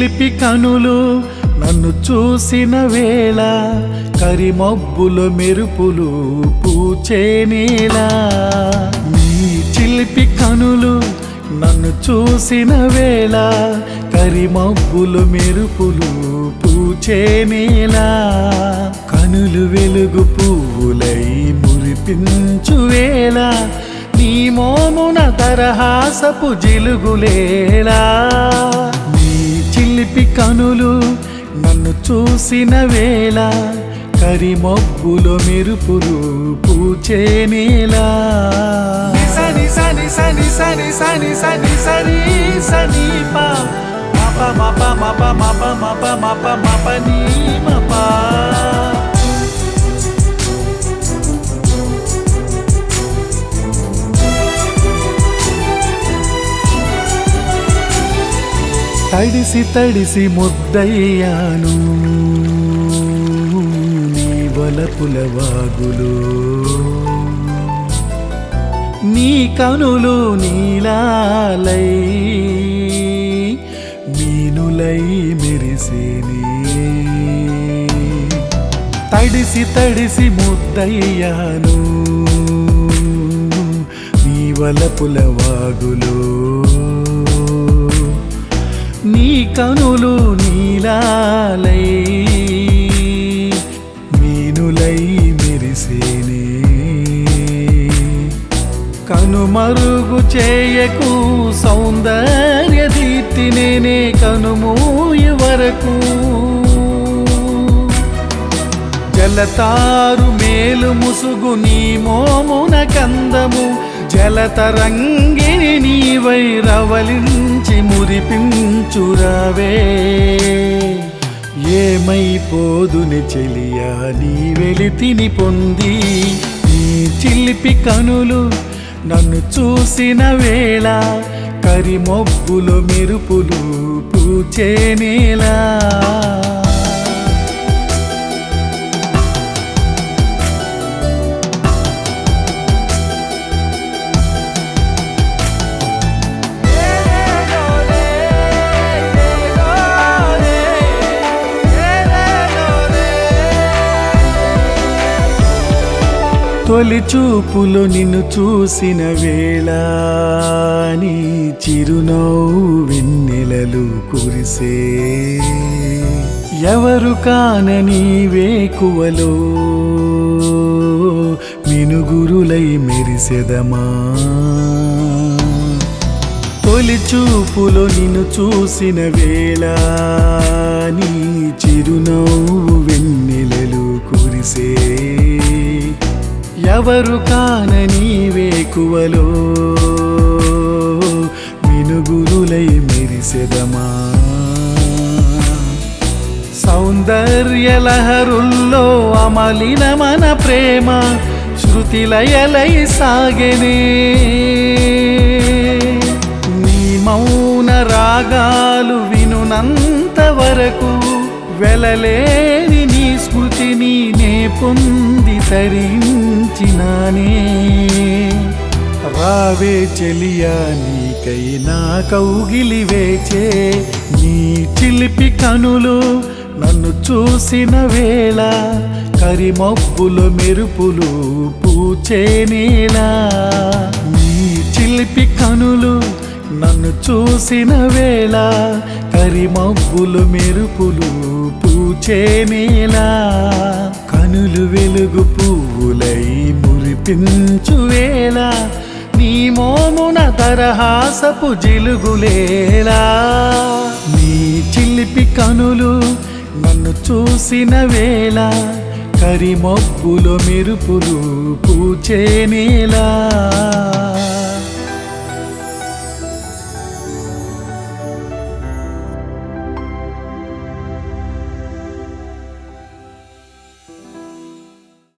చిలిపి కనులు నన్ను చూసిన వేళ కరిమబ్బుల మెరుపులు పూచేనేలా. నీ చిలిపి కనులు నన్ను చూసిన వేళ కరిమబ్బుల మెరుపులు పూచేనేలా. కనులు వెలుగు పువ్వులై మురిపించు వేళ నీ మోమున తరహాసపు జిలుగులేలా. నీ చిలిపి కనులు నన్ను చూసిన వేళ కరిమబ్బుల మెరుపులు పూచేనేలా. సని సని సని సని సని సని సని సని పా మప మప మప మప మప మప మప నీ మప. తడిసి తడిసి ముద్దయ్యాను నీ వలపుల వాగులు. నీ కనులు నీలాలై మీనులై మెరిసేని. తడిసి తడిసి ముద్దయ్యాను నీ వలపుల వాగులు. నీ కనులు నీలాలై మీనులై మెరిసేనే. కనుమరుగు చేయకు సౌందర్య దీప్తి నేనే కనుమూయ వరకు. జలతారు మేలు ముసుగు నీ మోమున కందము జలతరంగిణి నీవై రవలించి మురిపించురావే. ఏమైపోదుని చెలియా నీ వెలితిని పొంది. నీ చిలిపి కనులు నన్ను చూసిన వేళ కరిమబ్బుల మెరుపులు పూచేనేలా. తొలి చూపులో నిన్ను చూసిన వేళ నీ చిరునవ్వు వెన్నెలలు కురిసే. ఎవరు కానని వేకువలో మినుగురులై మెరిసెదమా. తొలి చూపులో నిన్ను చూసిన వేళ నీ చిరునవ్వు వెన్నెలలు కురిసే. ఎవరు కానని వేకువలో మినుగురులై మెరిసెదమా. సౌందర్య లహరుల్లో అమలిన మన ప్రేమ శృతిలయలై సాగెనే. నీ మౌన రాగాలు వినునంత వరకు వెలలేని నీ స్మృతిని నే పొంది తరించినానే. రావే చెలియా నీకై నా కౌగిలి వేచే. నీ చిలిపి కనులు నన్ను చూసిన వేళ కరిమబ్బుల మెరుపులు పూచేనేలా. నీ చిలిపి కనులు నన్ను చూసిన వేళ కరిమబ్బుల మెరుపులు పూచేనేలా. కనులు వెలుగు పువ్వులై మురిపించు వేళ నీ మోమున తరహాసపు జిలుగులేలా. నీ చిలిపి కనులు నన్ను చూసిన వేళ కరిమబ్బుల మెరుపులు పూచేనేలా.